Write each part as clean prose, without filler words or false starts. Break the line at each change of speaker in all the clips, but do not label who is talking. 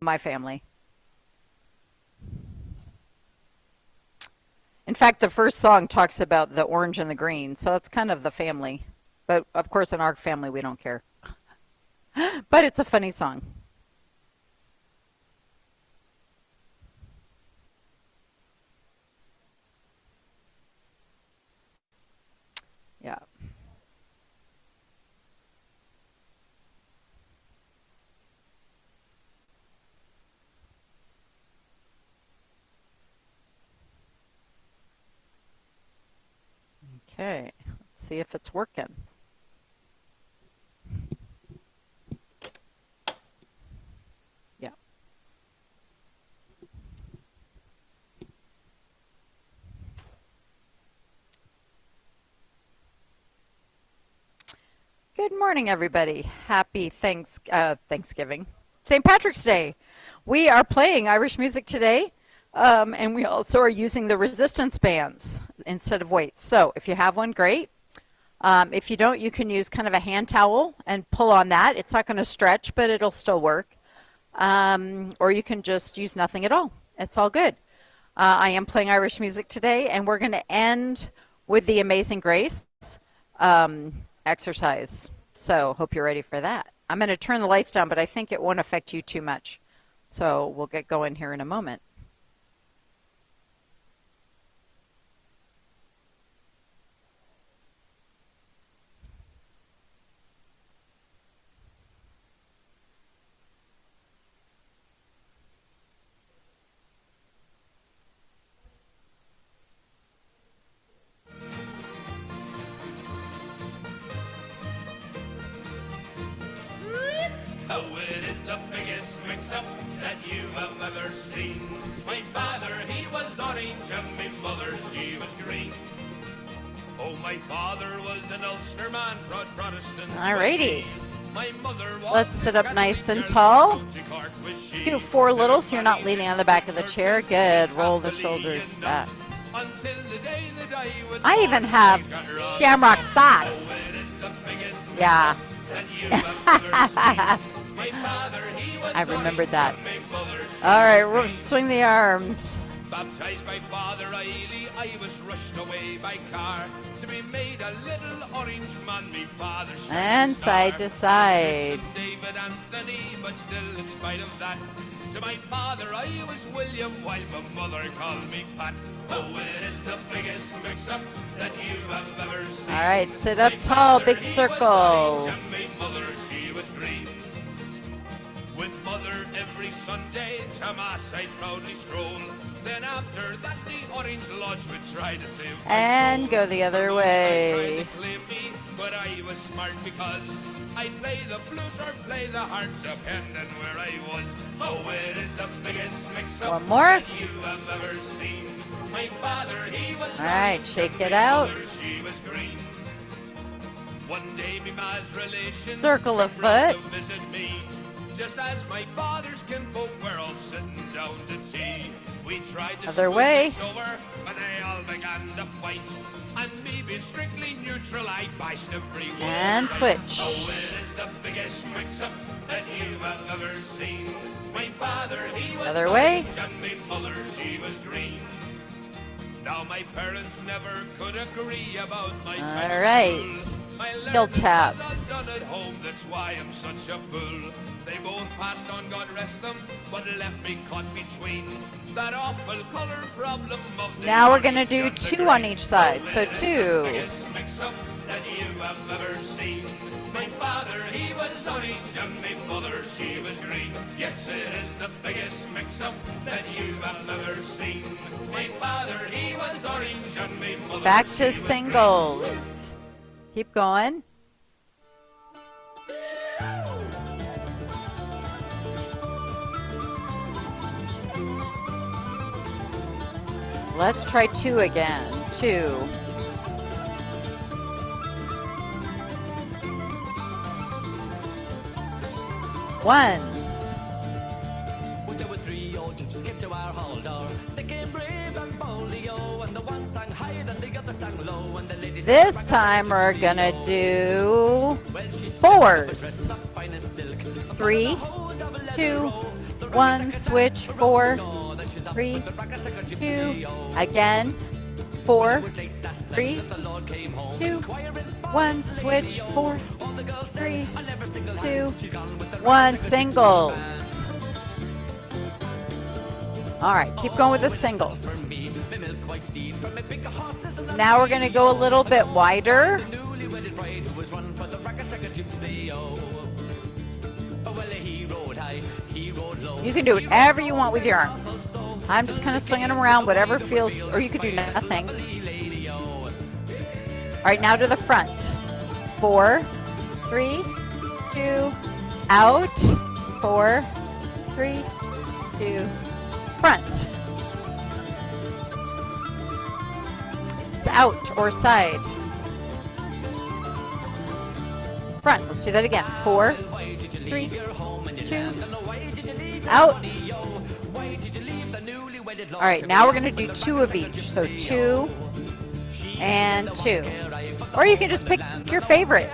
my family. In fact, the first song talks about the orange and the green, so it's kind of the family. But of course, in our family, we don't care. But it's a funny song. Yeah. Okay. Let's see if it's working. Yeah. Good morning, everybody. Happy Thanksgiving. St. Patrick's Day. We are playing Irish music today, and we also are using the resistance bands instead of weights. So if you have one, great. If you don't, you can use kind of a hand towel and pull on that. It's not going to stretch, but it'll still work. Or you can just use nothing at all. It's all good. I am playing Irish music today, and we're going to end with the Amazing Grace exercise. So hope you're ready for that. I'm going to turn the lights down, but I think it won't affect you too much. So we'll get going here in a moment.
Oh, it is the biggest mix-up that you have ever seen. My father, he was orange, and my mother, she was green. Oh, my father was an Ulster man, proud Protestant.
Alrighty.
My mother was
Let's sit up nice and tall. Scoot forward a little so you're not leaning on the back of the chair. Good. Roll the shoulders back. I even have shamrock socks. Yeah. I remembered that. All right, swing the arms.
Baptized by Father Eiley, I was rushed away by car to be made a little orange man. Me father
and side to side.
David Anthony, but still, in spite of that, to my father I was William, while my mother called me Pat. Oh, it is the biggest mix-up that you have ever seen.
All right, sit up tall, big circle.
With mother every Sunday to mass I'd proudly stroll. Then after that the Orange Lodge would try to save my
and
soul.
Go the other way.
Tried to claim me, but I was smart because I'd play the flute or play the harp, depending where I was. Oh, it is the biggest mix-up
one more.
that you have ever seen. My father, he was
all right, shake it out.
mother, she was green. One day my ma's relations
Circle a
came round
foot.
to visit me. Just as my father's kinfolk were all sitting down to tea. We tried to
Other
smooth
way.
each over, but they all began to fight. And me being strictly neutral, I bashed every word.
And
right.
switch.
Oh, it is the biggest mix-up that you have ever seen. My father, he was
Other way.
orange, and my mother, she was green. Now my parents never could agree about my time
All
at
right.
school. I learned
Heel
it was
taps.
undone at home, that's why I'm such a fool. They both passed on, God rest them, but left me caught between that awful color problem of the
Now we're gonna
orange
do
and the
2
green.
on each side.
Oh,
So
it is
2.
the biggest mix-up that you have ever seen. My father, he was orange, and my mother, she was green. Yes, it is the biggest mix-up that you have ever seen. My father, he was orange, and my mother,
Back
she
to
was
singles.
green.
Keep going. Let's try 2 again. 2. Ones.
When there were 3 old chips came to our hall door. They came brave and boldly, oh, and the one sang high, and the other sang low, and the ladies.
This time we're gonna do 4s. 3, 2, 1, switch, 4, 3, 2, again, 4, 3, 2, 1, switch, 4, 3, 2, 1, singles. All right, keep going with the singles. Now we're going to go a little bit wider. You can do whatever you want with your arms. I'm just kind of swinging them around, whatever feels, or you could do nothing. All right, now to the front. 4, 3, 2, out. 4, 3, 2, front. It's out or side. Front. Let's do that again. 4, 3, 2, out. All right, now we're going to do 2 of each. So 2 and 2. Or you can just pick your favorite.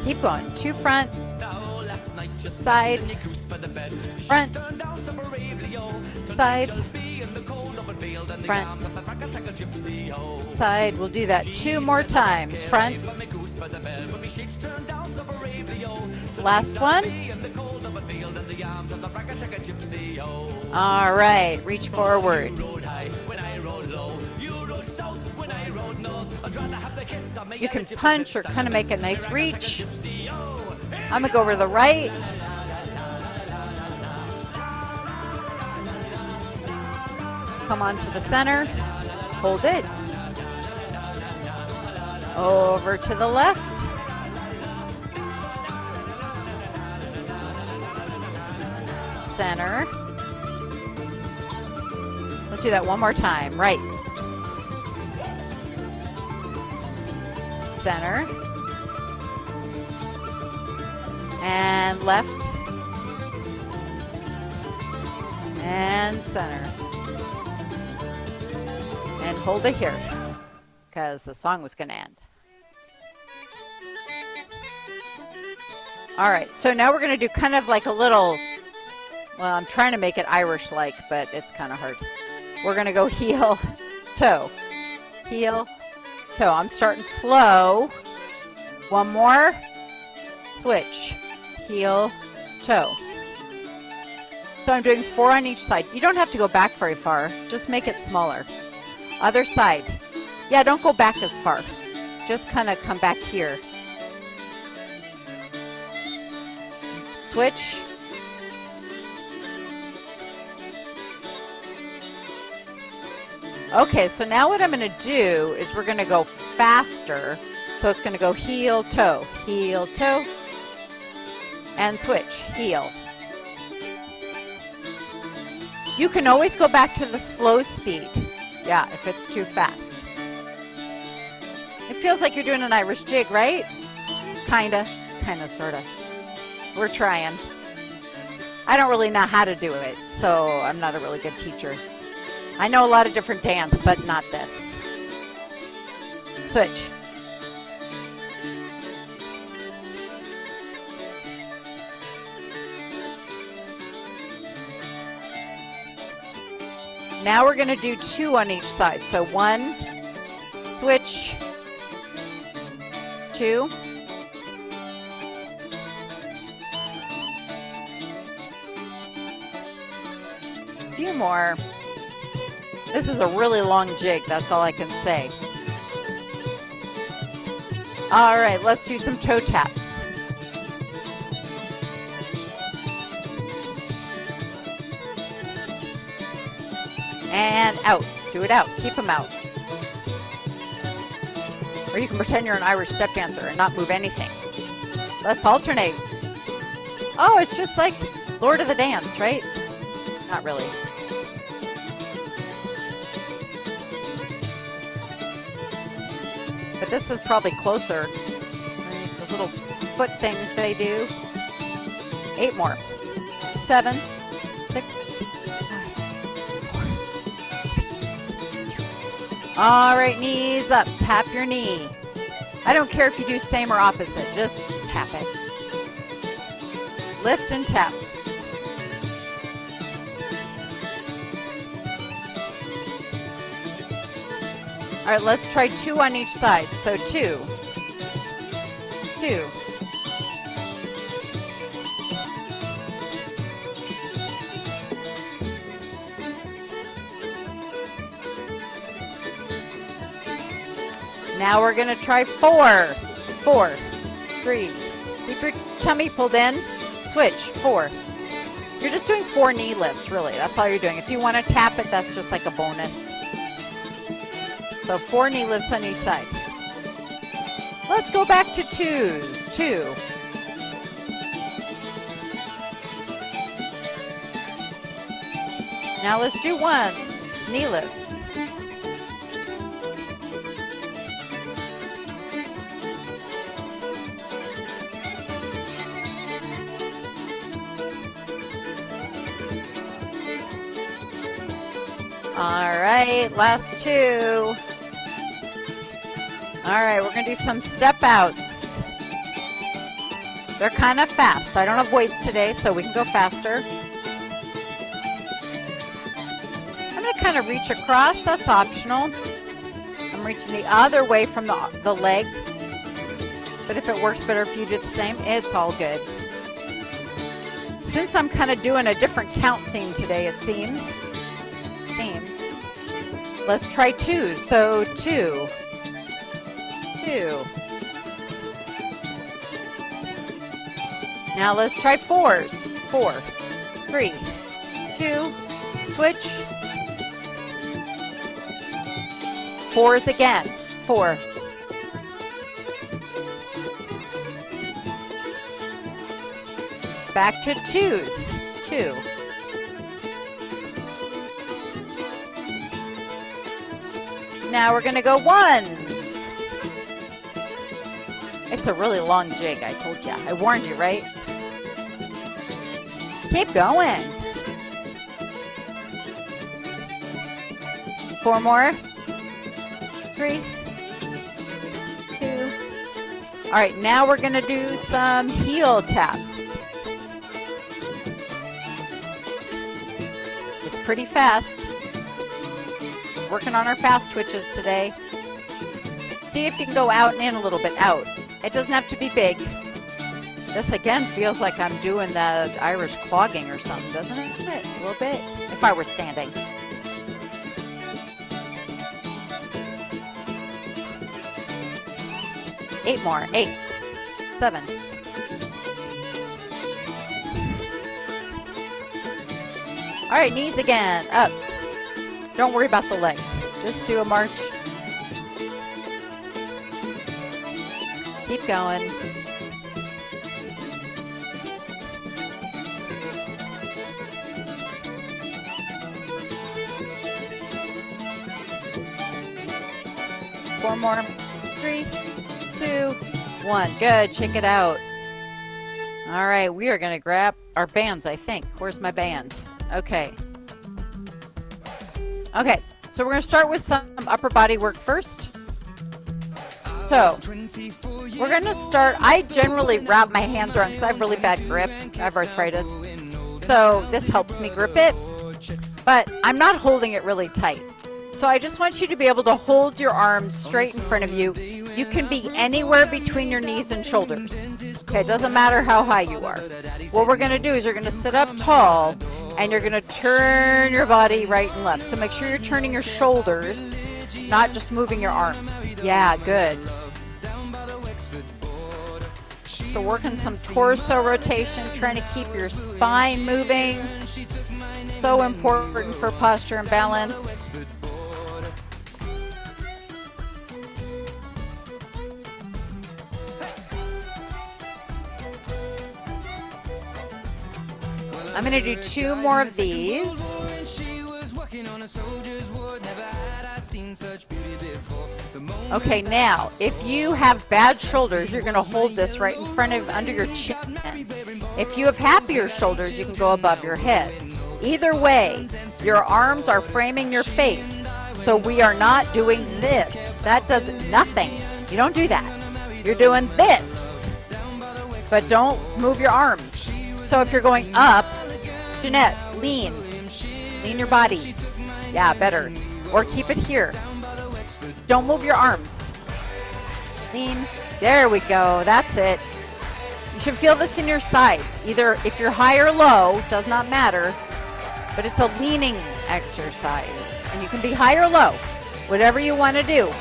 Keep going. 2 front, side, front, side, front, side. We'll do that 2 more times. Front, last one. All right, reach forward. You can punch or kind of make a nice reach. I'm going to go over to the right. Come on to the center. Hold it. Over to the left. Center. Let's do that one more time. Right. Center. And left. And center. And hold it here, because the song was going to end. All right, so now we're going to do kind of like a little, well, I'm trying to make it Irish-like, but it's kind of hard. We're going to go heel, toe, heel, toe. I'm starting slow. One more. Switch, heel, toe. So I'm doing 4 on each side. You don't have to go back very far. Just make it smaller. Other side. Yeah, don't go back as far. Just kind of come back here. Switch. Okay, so now what I'm going to do is we're going to go faster. So it's going to go heel, toe, and switch, heel. You can always go back to the slow speed. Yeah, if it's too fast. It feels like you're doing an Irish jig, right? Kinda, sorta. We're trying. I don't really know how to do it, so I'm not a really good teacher. I know a lot of different dance, but not this. Switch. Now we're going to do 2 on each side. So 1, switch, 2, a few more. This is a really long jig, that's all I can say. All right, let's do some toe taps. And out. Do it out. Keep them out. Or you can pretend you're an Irish step dancer and not move anything. Let's alternate. Oh, it's just like Lord of the Dance, right? Not really. But this is probably closer. The little foot things they do. 8 more. 7, 6. All right, knees up. Tap your knee. I don't care if you do same or opposite, just tap it. Lift and tap. All right, let's try 2 on each side. So 2, 2. Now we're gonna try 4, 4, 3. Keep your tummy pulled in. Switch, 4. You're just doing 4 knee lifts, really. That's all you're doing. If you want to tap it, that's just like a bonus. So 4 knee lifts on each side. Let's go back to 2s. 2. Now let's do 1s. Knee lifts. All right, last 2. All right, we're going to do some step outs. They're kind of fast. I don't have weights today, so we can go faster. I'm going to kind of reach across. That's optional. I'm reaching the other way from the leg. But if it works better if you do the same, it's all good. Since I'm kind of doing a different count theme today, it seems. Let's try 2. So 2. 2. Now let's try 4s. 4, 3, 2. Switch. 4s again. 4. Back to 2s. 2. Now we're going to go 1s. It's a really long jig, I told you. I warned you, right? Keep going. 4 more. 3, 2. All right, now we're going to do some heel taps. It's pretty fast. Working on our fast twitches today. See if you can go out and in a little bit. Out. It doesn't have to be big. This again feels like I'm doing the Irish clogging or something, doesn't it? A little bit. If I were standing. Eight more. 8, 7. All right, knees again. Up. Don't worry about the legs. Just do a march. Keep going. Four more. 3, 2, 1. Good. Check it out. All right. We are going to grab our bands, I think. Where's my band? Okay. Okay, so we're going to start with some upper body work first. So, we're going to start, I generally wrap my hands around because I have really bad grip. I have arthritis. So, this helps me grip it. But I'm not holding it really tight. So, I just want you to be able to hold your arms straight in front of you. You can be anywhere between your knees and shoulders. Okay, it doesn't matter how high you are. What we're going to do is you're going to sit up tall. And you're going to turn your body right and left. So make sure you're turning your shoulders, not just moving your arms. Yeah, good. So working some torso rotation, trying to keep your spine moving. So important for posture and balance. I'm going to do 2 more of these. Okay, now, if you have bad shoulders, you're going to hold this right in front of, under your chin. If you have happier shoulders, you can go above your head. Either way, your arms are framing your face. So we are not doing this. That does nothing. You don't do that. you're doing this, but don't move your arms. So if you're going up, Jeanette, lean your body. Yeah, better. Or keep it here. Don't move your arms. Lean. There we go. That's it. You should feel this in your sides. Either if you're high or low, does not matter, but it's a leaning exercise. And you can be high or low, whatever you want to do.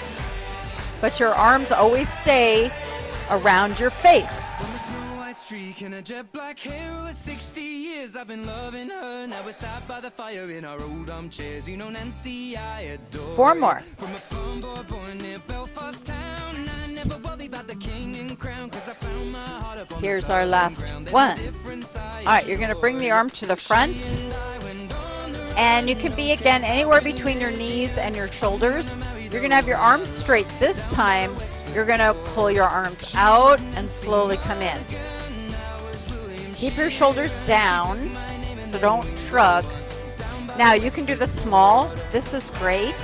But your arms always stay around your face.
Streak and a jet black hair over 60 years I've been loving her. Now we're sat by the fire in our old armchairs. You know Nancy, I adore.
4 more.
From a farm boy born near Belfast town, I never worry about the king and crown, 'cause I found my heart up on
Here's
the
our last one. All right, you're going to bring the arm to the front. And you can be, again, anywhere between your knees and your shoulders. You're going to have your arms straight. This time, you're going to pull your arms out and slowly come in. Keep your shoulders down, so don't shrug. Now, you can do the small. This is great.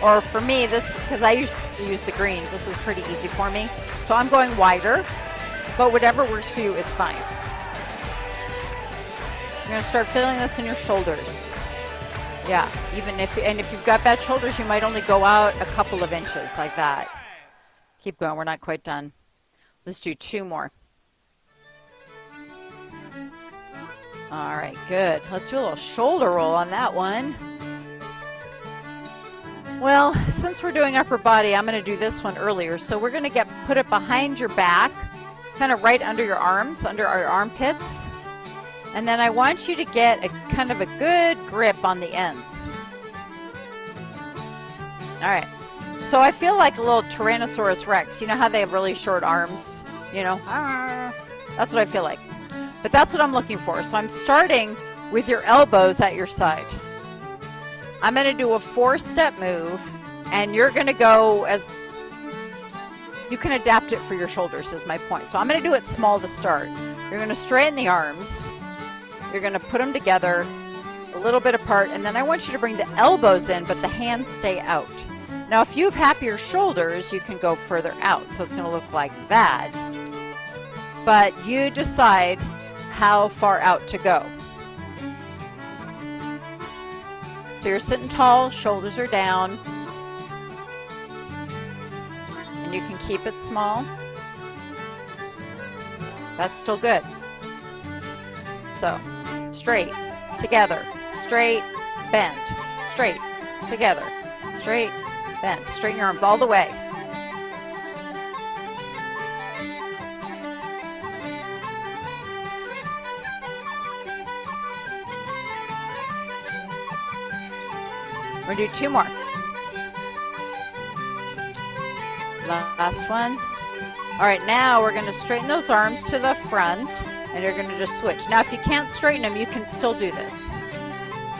Or for me, this, because I usually use the greens, this is pretty easy for me. So I'm going wider, but whatever works for you is fine. You're going to start feeling this in your shoulders. Yeah, and if you've got bad shoulders, you might only go out a couple of inches like that. Keep going, we're not quite done. Let's do 2 more. All right, good. Let's do a little shoulder roll on that one. Well, since we're doing upper body, I'm going to do this one earlier. So we're going to put it behind your back, kind of right under your arms, under our armpits. And then I want you to get a kind of a good grip on the ends. All right. So I feel like a little Tyrannosaurus Rex. You know how they have really short arms? You know? That's what I feel like. But that's what I'm looking for. So I'm starting with your elbows at your side. I'm going to do a 4-step move, and you're going to go as, you can adapt it for your shoulders is my point. So I'm going to do it small to start. You're going to straighten the arms. You're going to put them together a little bit apart, and then I want you to bring the elbows in, but the hands stay out. Now, if you have happier shoulders, you can go further out. So it's going to look like that. But you decide how far out to go. So you're sitting tall, shoulders are down, and you can keep it small. That's still good. So, straight, together, straight, bend, straight, together, straight, bend. Straighten your arms all the way. We're going to do 2 more. Last one. All right, now we're going to straighten those arms to the front, and you're going to just switch. Now, if you can't straighten them, you can still do this.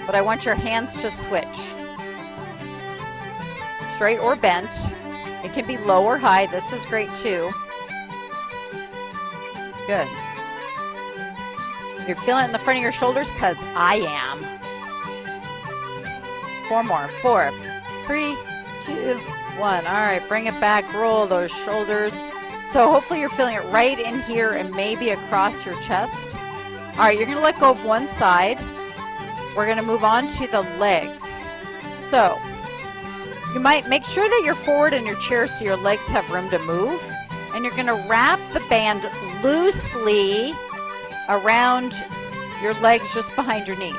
But I want your hands to switch. Straight or bent. It can be low or high. This is great, too. Good. You're feeling it in the front of your shoulders? Because I am. 4 more. 4, 3, 2, 1. All right, bring it back. Roll those shoulders. So hopefully you're feeling it right in here and maybe across your chest. All right, you're going to let go of one side. We're going to move on to the legs. So you might make sure that you're forward in your chair so your legs have room to move. And you're going to wrap the band loosely around your legs just behind your knees.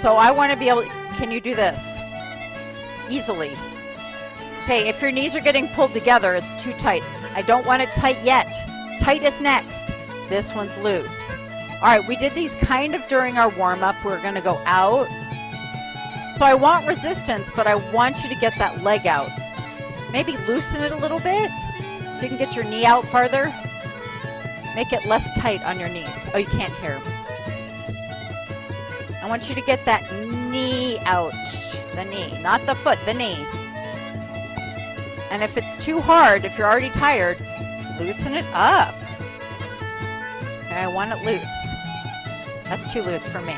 So I want to be able to, can you do this? Easily. Okay, if your knees are getting pulled together, it's too tight. I don't want it tight yet. Tight is next. This one's loose. All right, we did these kind of during our warm-up. We're going to go out. So I want resistance, but I want you to get that leg out. Maybe loosen it a little bit so you can get your knee out farther. Make it less tight on your knees. Oh, you can't hear. I want you to get that knee out. The knee, not the foot, the knee. And if it's too hard, if you're already tired, loosen it up. Okay, I want it loose. That's too loose for me.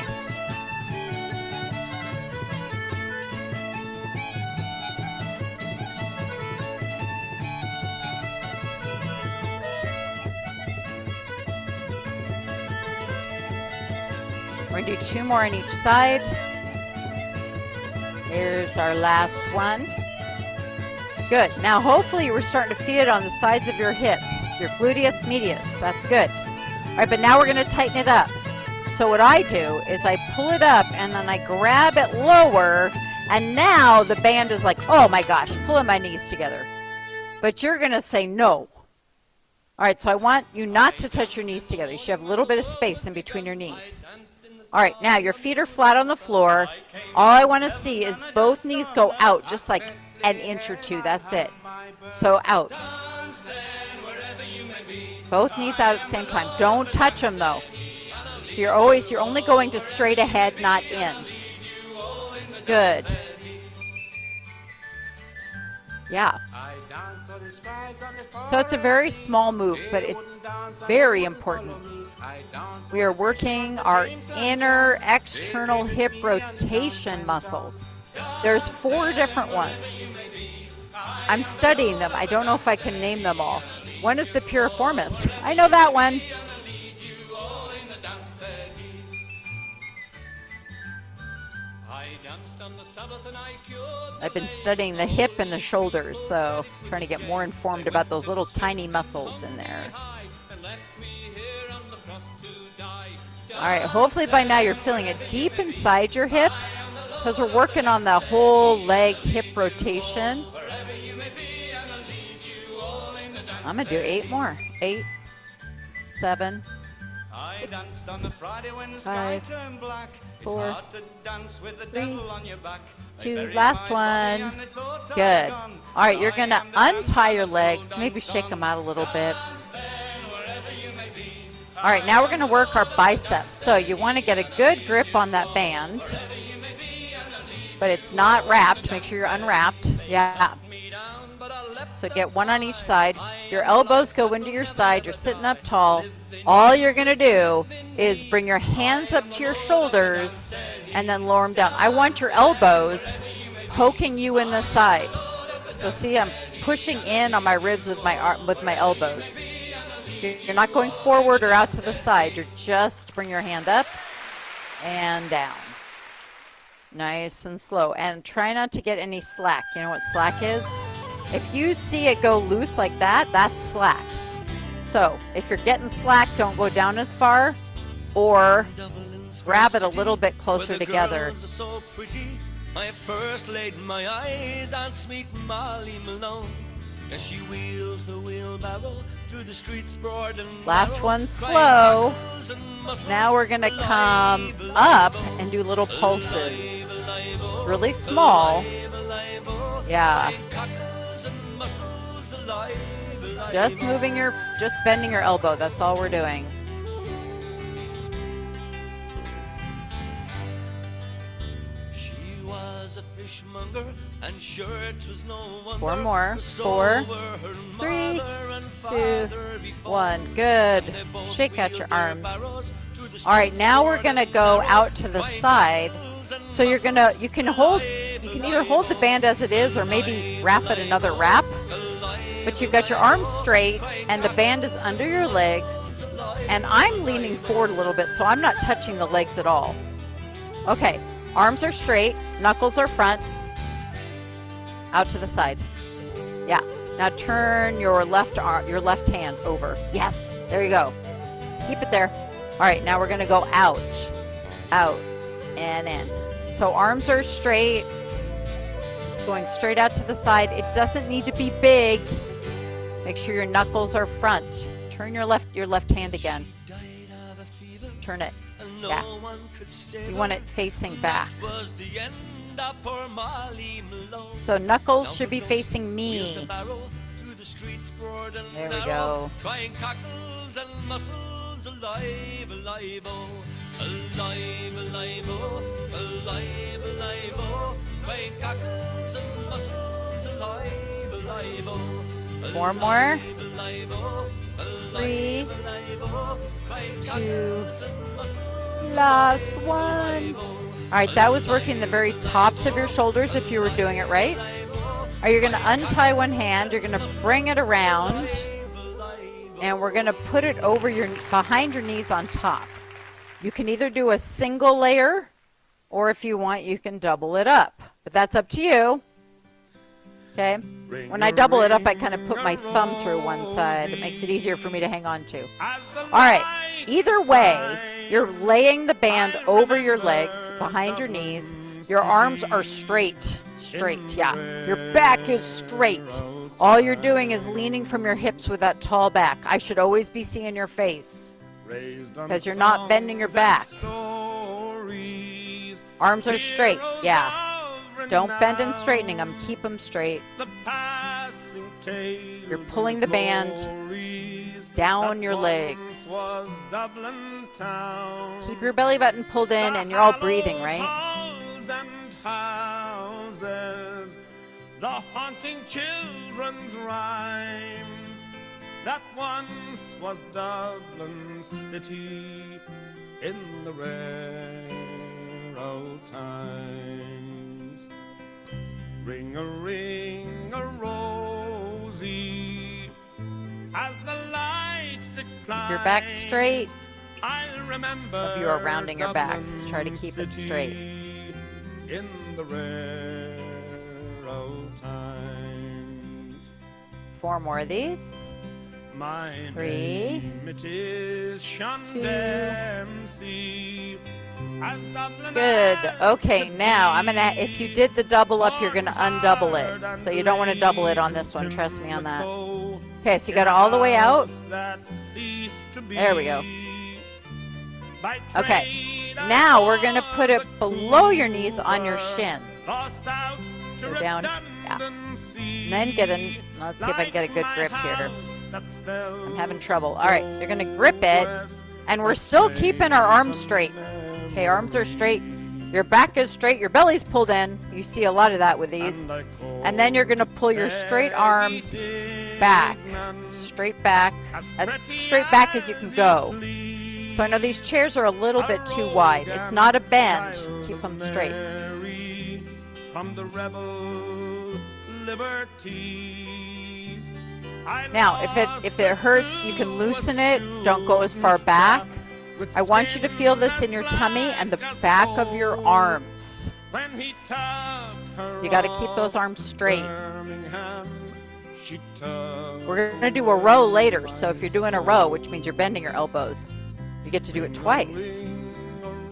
We're going to do 2 more on each side. Here's our last one. Good. Now hopefully we're starting to feel it on the sides of your hips, your gluteus medius. That's good. All right, but now we're going to tighten it up. So what I do is I pull it up and then I grab it lower, and now the band is like, oh my gosh, pulling my knees together. But you're going to say no. All right, so I want you not to touch your knees together. You should have a little bit of space in between your knees. All right, now your feet are flat on the floor. All I want to see is both knees go out just like an inch or 2. That's it. So out. Both knees out at the same time. Don't touch them though. So you're only going to straight ahead, not in. Good. Yeah. So it's a very small move, but it's very important. We are working our inner external hip rotation muscles. There's 4 different ones. I'm studying them. I don't know if I can name them all. One is the piriformis. I know that one. I've been studying the hip and the shoulders, so trying to get more informed about those little tiny muscles in there. All right, hopefully by now you're feeling it deep inside your hip, because we're working on the whole leg hip rotation. I'm going to do 8 more. 8, 7, 5, 4, 3, 2, last one. Good. All right, you're going to untie your legs, maybe shake them out a little bit. All right, now we're going to work our biceps. So you want to get a good grip on that band, but it's not wrapped. Make sure you're unwrapped. Yeah. So get one on each side. Your elbows go into your side. You're sitting up tall. All you're going to do is bring your hands up to your shoulders and then lower them down. I want your elbows poking you in the side. So see, I'm pushing in on my ribs with my elbows. You're not going forward or out to the side. You're just bring your hand up and down. Nice and slow. And try not to get any slack. You know what slack is? If you see it go loose like that, that's slack. So if you're getting slack, don't go down as far, or grab it a little bit closer together.
I first laid my eyes on sweet Molly Malone as she wheeled her wheelbarrow through the streets broad and
last one slow. Now we're going to come up and do little pulses. Really small. Yeah. Just bending your elbow. That's all we're doing.
She was a fishmonger, and sure it was no wonder.
4 more. 4, 3, 2, 1. Good. Shake out your arms. All right, now we're going to go out to the side. So you can either hold the band as it is or maybe wrap it another wrap. But you've got your arms straight and the band is under your legs, and I'm leaning forward a little bit, so I'm not touching the legs at all. Okay, arms are straight, knuckles are front, out to the side. Yeah, now turn your left hand over. Yes, there you go. Keep it there. All right, now we're gonna go out, and in. So arms are straight, going straight out to the side. It doesn't need to be big. Make sure your knuckles are front. Turn your left hand again. Turn it. Yeah. You want it facing back. So knuckles should be facing me. There we go. Alive, alive, oh, alive, alive, oh, alive, alive, oh, crying cockles and mussels, alive, alive, oh. 4 more. 3, 2, last one. All right, that was working the very tops of your shoulders if you were doing it right. All right, you're going to untie one hand. You're going to bring it around. And we're going to put it over behind your knees on top. You can either do a single layer, or if you want, you can double it up. But that's up to you. Okay? When I double it up, I kind of put my thumb through one side. It makes it easier for me to hang on to. All right. Either way, you're laying the band over your legs, behind your knees. Your arms are straight. Straight, yeah. Your back is straight. All you're doing is leaning from your hips with that tall back. I should always be seeing your face because you're not bending your back. Arms are straight, yeah. Don't bend in straightening them. Keep them straight. You're pulling the band down your legs. Keep your belly button pulled in, and you're all breathing, right?
The haunting children's rhymes that once was Dublin city in the rare old times. Ring a rosy as the light declines.
Keep your back straight.
I'll remember.
If you are rounding your backs, try to keep it straight.
In the rare old times.
4 more of these.
My
3,
name it is
2. Good. Okay, now I'm gonna. If you did the double up, you're gonna undouble it. So you don't want to double it on this one. Trust me on that. Okay, so you got it all the way out. There we go. Okay. Now we're gonna put it below your knees on your shins. Go down. Yeah. And then get a. Let's see if I can get a good grip here. I'm having trouble. All right, you're gonna grip it, and we're still keeping our arms straight. Okay, arms are straight. Your back is straight. Your belly's pulled in. You see a lot of that with these. And then you're gonna pull your straight arms back, straight back, as straight back as you can go. So I know these chairs are a little bit too wide. It's not a bend. Keep them straight.
From the rebel liberties.
Now, if it hurts, you can loosen it. Don't go as far back. I want you to feel this in your tummy and the back of your arms. You got to keep those arms straight. We're going to do a row later, so if you're doing a row, which means you're bending your elbows, you get to do it twice.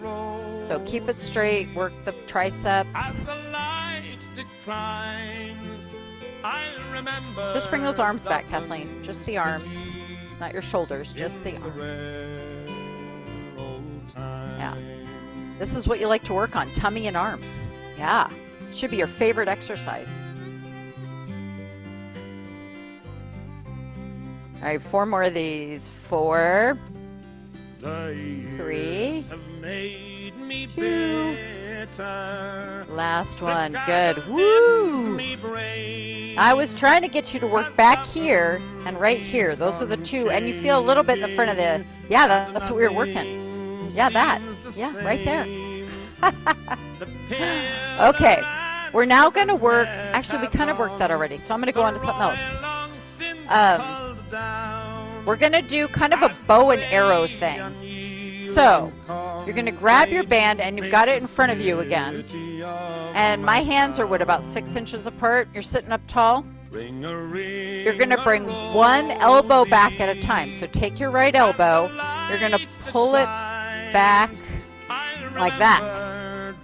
So keep it straight, work the triceps. Just bring those arms back, Kathleen. Just the arms, not your shoulders, just the arms. Yeah. This is what you like to work on, tummy and arms. Yeah. It should be your favorite exercise. All right, 4 more of these. 4, 3, 2. Last one. Good. Woo! I was trying to get you to work back here and right here. Those are the 2. And you feel a little bit in the front of the... Yeah, that's what we were working. Yeah, that. Yeah, right there. Okay. We're now going to work... Actually, we kind of worked that already. So I'm going to go on to something else. We're going to do kind of a bow and arrow thing. So, you're going to grab your band, and you've got it in front of you again. And my hands are, about 6 inches apart. You're sitting up tall. You're going to bring one elbow back at a time. So take your right elbow. You're going to pull it back like that.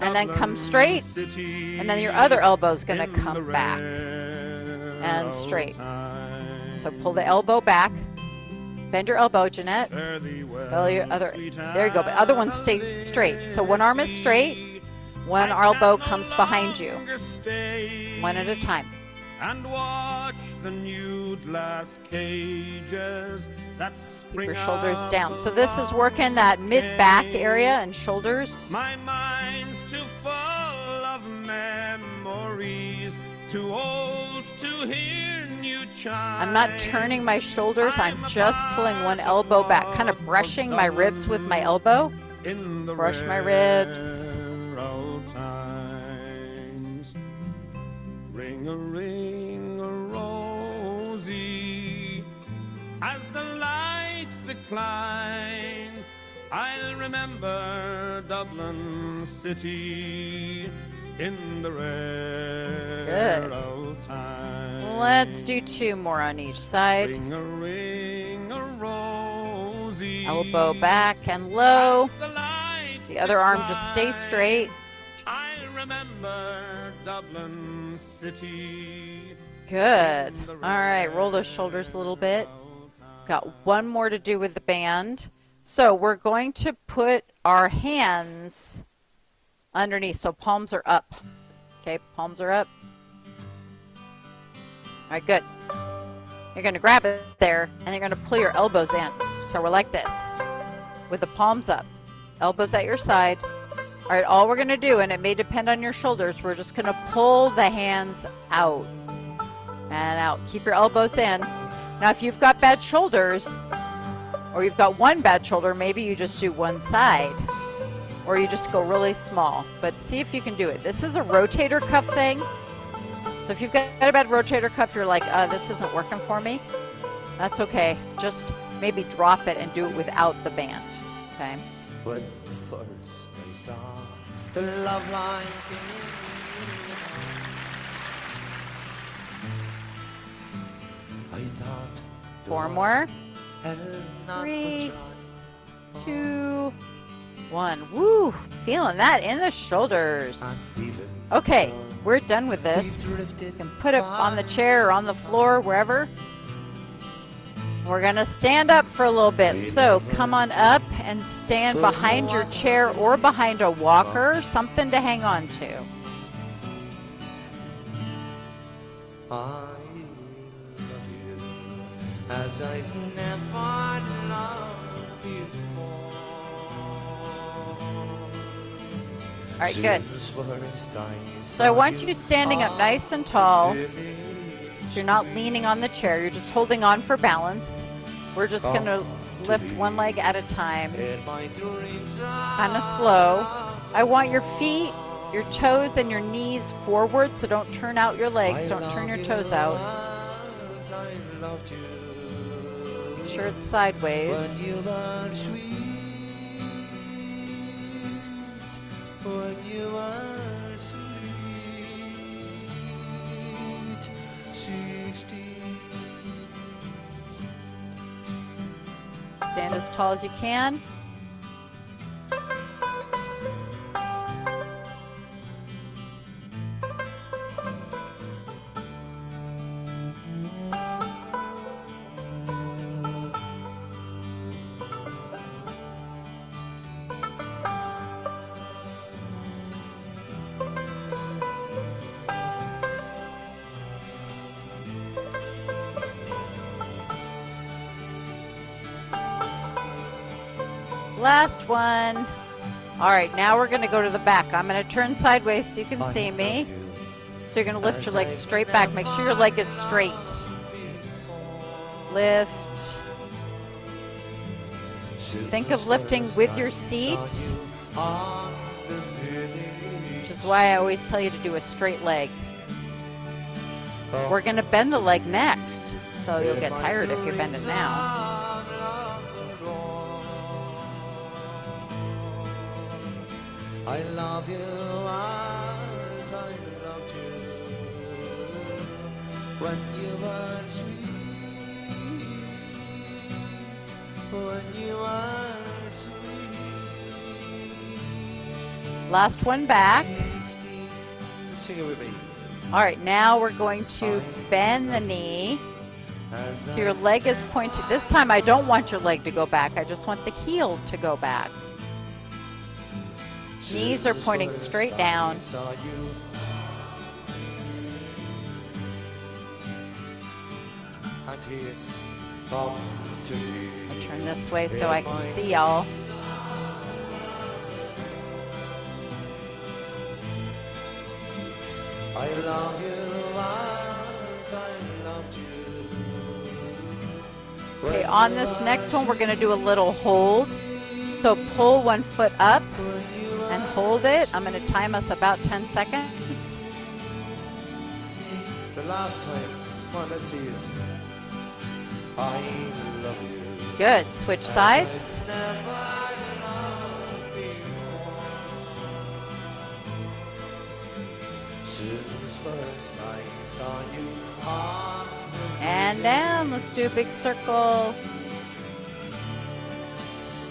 And then come straight. And then your other elbow is going to come back. And straight. So pull the elbow back. Bend your elbow, Jeanette. Your other, there you go. The other one stay straight. So one arm is straight. One elbow comes behind you. One at a time.
And watch the new glass cages that
keep your shoulders down. So this is working that mid-back area and shoulders.
My mind's too full of memories, too old to hear new chimes.
I'm not turning my shoulders. I'm just pulling one elbow back, kind of brushing my ribs with my elbow. Brush my ribs.
Ring a rosy as the light declines. I'll remember Dublin City in the rare old time.
Let's do 2 more on each side.
Ring a rosy.
Elbow back and low.
The light
The other arm just stays straight.
I'll remember Dublin City.
Good. All right, roll those shoulders a little bit. Got 1 more to do with the band. So we're going to put our hands underneath. So palms are up. Okay, palms are up. All right, good. You're going to grab it there, and you're going to pull your elbows in. So we're like this, with the palms up. Elbows at your side. All right, all we're going to do, and it may depend on your shoulders, we're just going to pull the hands out and out. Keep your elbows in. Now, if you've got bad shoulders, or you've got one bad shoulder, maybe you just do one side, or you just go really small. But see if you can do it. This is a rotator cuff thing. So if you've got a bad rotator cuff, you're like, this isn't working for me. That's okay. Just maybe drop it and do it without the band. Okay.
When first I saw the love line I thought
4 more.
3,
3, 2, 1. Woo! Feeling that in the shoulders. Okay, we're done with this. You can put it on the chair or on the floor, wherever. We're going to stand up for a little bit. So come on up and stand behind your chair or behind a walker, something to hang on to.
I love you as I've never loved before.
All right, good. So I want you standing up nice and tall. You're not leaning on the chair. You're just holding on for balance. We're just going to lift one leg at a time. Kind of slow. I want your feet, your toes, and your knees forward, so don't turn out your legs. Don't turn your toes out. Make sure it's sideways.
When you are sweet, 16.
Stand as tall as you can. Last one. All right, now we're going to go to the back. I'm going to turn sideways so you can see me. So you're going to lift your leg straight back. Make sure your leg is straight. Lift. Think of lifting with your seat, which is why I always tell you to do a straight leg. We're going to bend the leg next, so you'll get tired if you bend it now.
I love you as I loved you when you were sweet, when you were sweet.
Last one back.
16. Sing it with me.
All right, now we're going to bend the knee. So your leg is pointed. This time I don't want your leg to go back. I just want the heel to go back. Knees are pointing straight down. I'll turn this way so I can see y'all.
I love you as I loved you.
Okay, on this next one, we're going to do a little hold. So pull one foot up and hold it. I'm going to time us about 10 seconds.
The last time. Come on, let's see this. I love you.
Good. Switch sides.
Never Since first I saw you on the
And down. Let's do a big circle.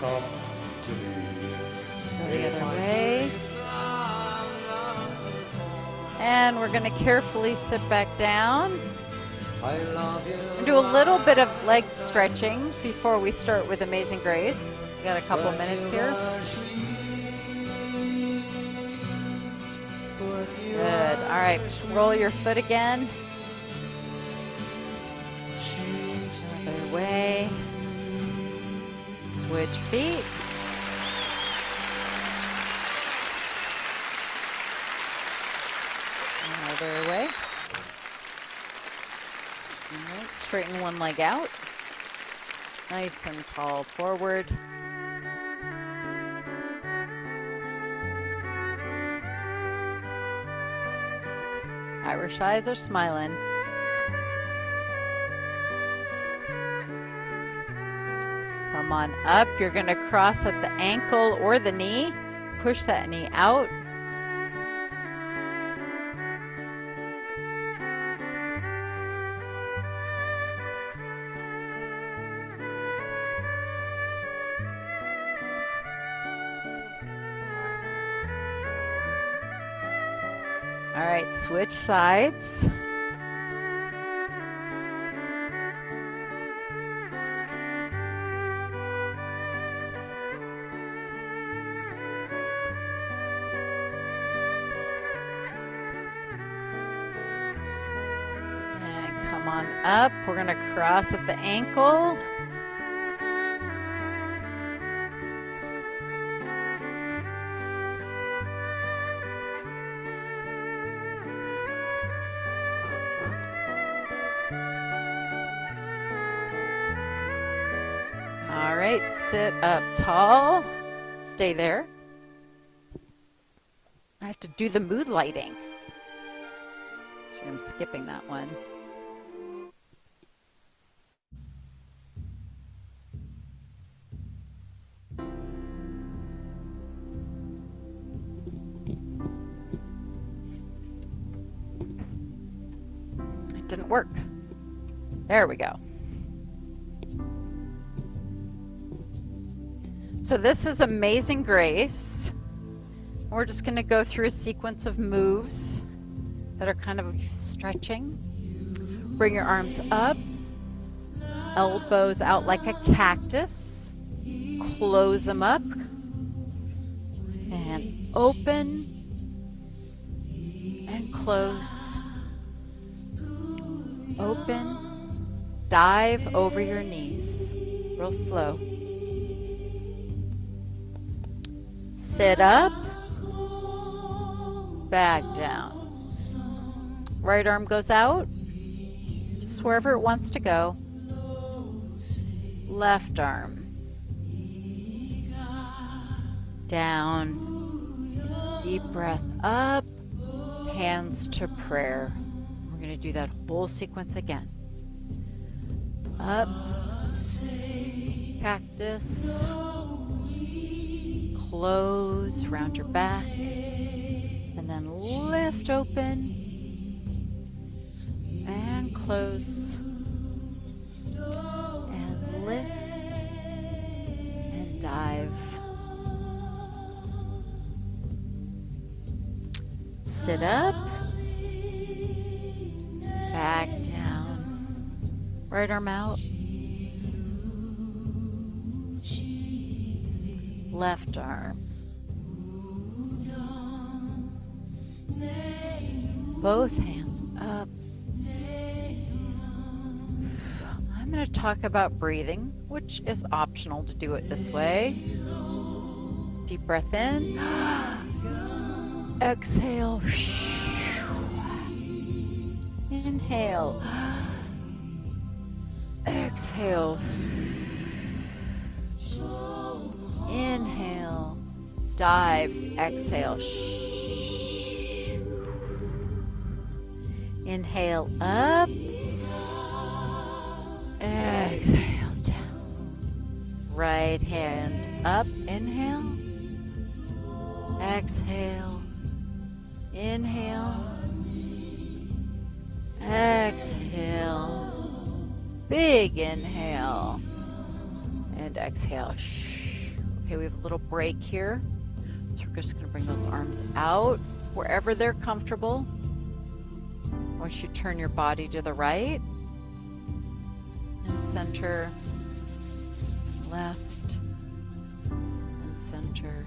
come to me.
Go the other way. And we're going to carefully sit back down.
I love you.
And do a little bit of leg stretching before we start with Amazing Grace. We got a couple minutes here. Good. All right. Roll your foot again. Other way. Switch feet. Other way. All right. Straighten one leg out. Nice and tall forward. Irish eyes are smiling. Come on up. You're going to cross at the ankle or the knee. Push that knee out. All right, switch sides. And come on up. We're going to cross at the ankle. All right, sit up tall. Stay there. I have to do the mood lighting. I'm skipping that one. It didn't work. There we go. So this is Amazing Grace. We're just going to go through a sequence of moves that are kind of stretching. Bring your arms up, elbows out like a cactus. Close them up and open and close. Open, dive over your knees, real slow. Sit up, back down. Right arm goes out, just wherever it wants to go. Left arm. Down. Deep breath up, hands to prayer. We're going to do that whole sequence again. Up, cactus. Close, round your back, and then lift open, and close, and lift, and dive. Sit up, back down, right arm out, left arm, both hands up. I'm going to talk about breathing, which is optional to do it this way. Deep breath in, exhale, inhale, exhale, inhale, dive, exhale, inhale up, exhale down, right hand up, inhale, exhale, inhale, Big inhale. And exhale. Shh. Okay, we have a little break here. So we're just going to bring those arms out wherever they're comfortable. Once you turn your body to the right and center, left and center.